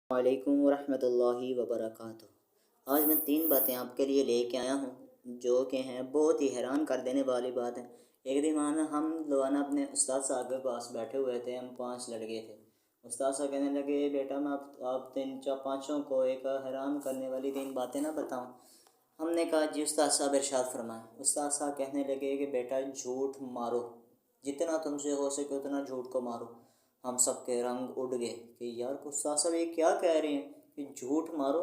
وعلیکم ورحمۃ اللہ وبرکاتہ۔ آج میں 3 باتیں آپ کے لیے لے کے آیا ہوں جو کہ ہیں بہت ہی حیران کر دینے والی بات ہے۔ ایک دن ہم لوگ اپنے استاد صاحب کے پاس بیٹھے ہوئے تھے، ہم 5 لڑکے تھے۔ استاد صاحب کہنے لگے بیٹا میں آپ 3-4-5 کو ایک حیران کرنے والی 3 باتیں نہ بتاؤں۔ ہم نے کہا جی استاد صاحب ارشاد فرمائیں۔ استاد صاحب کہنے لگے کہ بیٹا جھوٹ مارو، جتنا تم سے ہو سکے اتنا جھوٹ کو مارو۔ ہم سب کے رنگ اڑ گئے کہ یار استاد صاحب یہ کیا کہہ رہے ہیں کہ جھوٹ مارو۔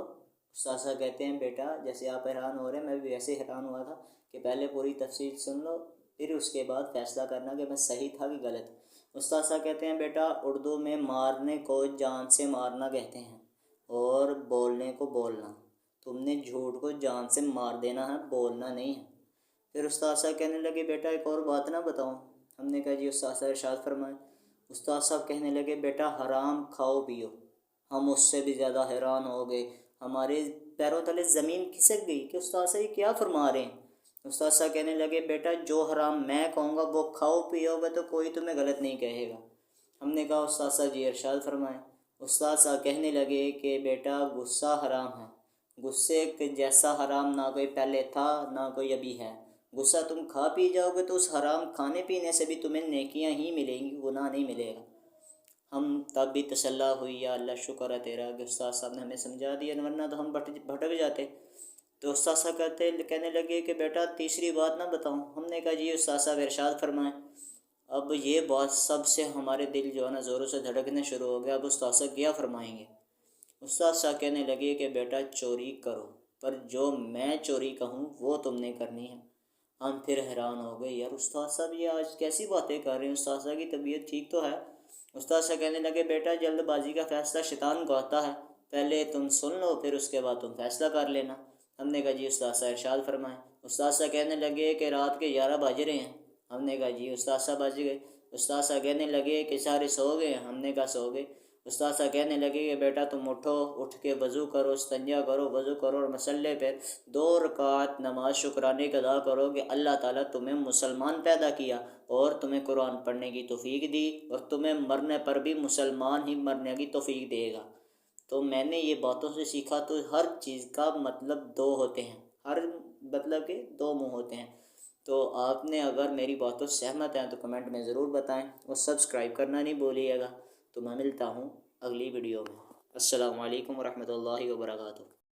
استاد صاحب کہتے ہیں بیٹا جیسے آپ حیران ہو رہے ہیں میں بھی ویسے حیران ہوا تھا کہ پہلے پوری تفصیل سن لو پھر اس کے بعد فیصلہ کرنا کہ میں صحیح تھا کہ غلط۔ استاد صاحب کہتے ہیں بیٹا اردو میں مارنے کو جان سے مارنا کہتے ہیں اور بولنے کو بولنا۔ تم نے جھوٹ کو جان سے مار دینا ہے، بولنا نہیں ہے۔ پھر استاد صاحب کہنے لگے بیٹا ایک اور بات نہ بتاؤں۔ ہم نے کہا جی استاد صاحب ارشاد فرمائیں۔ استاد صاحب کہنے لگے بیٹا حرام کھاؤ پیو۔ ہم اس سے بھی زیادہ حیران ہو گئے، ہمارے پیروں تلے زمین کھسک گئی کہ استاد صاحب یہ کیا فرما رہے ہیں۔ استاد صاحب کہنے لگے بیٹا جو حرام میں کہوں گا وہ کھاؤ پیو گے تو کوئی تمہیں غلط نہیں کہے گا۔ ہم نے کہا استاد صاحب جی ارشاد فرمائیں۔ استاد صاحب کہنے لگے کہ بیٹا غصہ حرام ہے، غصے کے جیسا حرام نہ کوئی پہلے تھا نہ کوئی ابھی ہے۔ غصہ تم کھا پی جاؤ گے تو اس حرام کھانے پینے سے بھی تمہیں نیکیاں ہی ملیں گی، گناہ نہیں ملے گا۔ ہم تب بھی تسلی ہوئی یا اللہ شکر ہے تیرا کہ استاد صاحب نے ہمیں سمجھا دیا، ورنہ تو ہم بھٹک جاتے۔ تو استاد صاحب کہنے لگے کہ بیٹا تیسری بات نہ بتاؤں۔ ہم نے کہا جی استاد صاحب ارشاد فرمائیں۔ اب یہ بات سب سے ہمارے دل جو ہے نا زوروں سے دھڑکنے شروع ہو گیا، اب استاد صاحب کیا فرمائیں گے۔ استاد صاحب کہنے لگے کہ بیٹا چوری کرو، پر جو میں چوری کہوں وہ تم نے کرنی ہے۔ ہم پھر حیران ہو گئے یار استاد صاحب یہ آج کیسی باتیں کر رہے ہیں، استاد صاحب کی طبیعت ٹھیک تو ہے۔ استاد صاحب کہنے لگے بیٹا جلد بازی کا فیصلہ شیطان کو آتا ہے، پہلے تم سن لو پھر اس کے بعد تم فیصلہ کر لینا۔ ہم نے کہا جی استاد صاحب ارشاد فرمائیں۔ استاد صاحب کہنے لگے کہ رات کے 11 بج رہے ہیں۔ ہم نے کہا جی استاد صاحب بج گئے۔ استاد صاحب کہنے لگے کہ سارے سو گئے ہیں۔ ہم نے کہا سو گئے۔ استاد صاحب کہنے لگے کہ بیٹا تم اٹھو، اٹھ کے وضو کرو، استنجا کرو، وضو کرو اور مصلی پہ 2 رکعت نماز شکرانے کا ادا کرو کہ اللہ تعالیٰ تمہیں مسلمان پیدا کیا اور تمہیں قرآن پڑھنے کی توفیق دی اور تمہیں مرنے پر بھی مسلمان ہی مرنے کی توفیق دے گا۔ تو میں نے یہ باتوں سے سیکھا تو ہر چیز کا مطلب 2 ہوتے ہیں، ہر مطلب کے 2 منہ ہوتے ہیں۔ تو آپ نے اگر میری باتوں سے سہمت ہیں تو کمنٹ میں ضرور بتائیں اور سبسکرائب کرنا نہیں بھولیے گا۔ تو میں ملتا ہوں اگلی ویڈیو میں۔ السلام علیکم ورحمۃ اللہ وبرکاتہ۔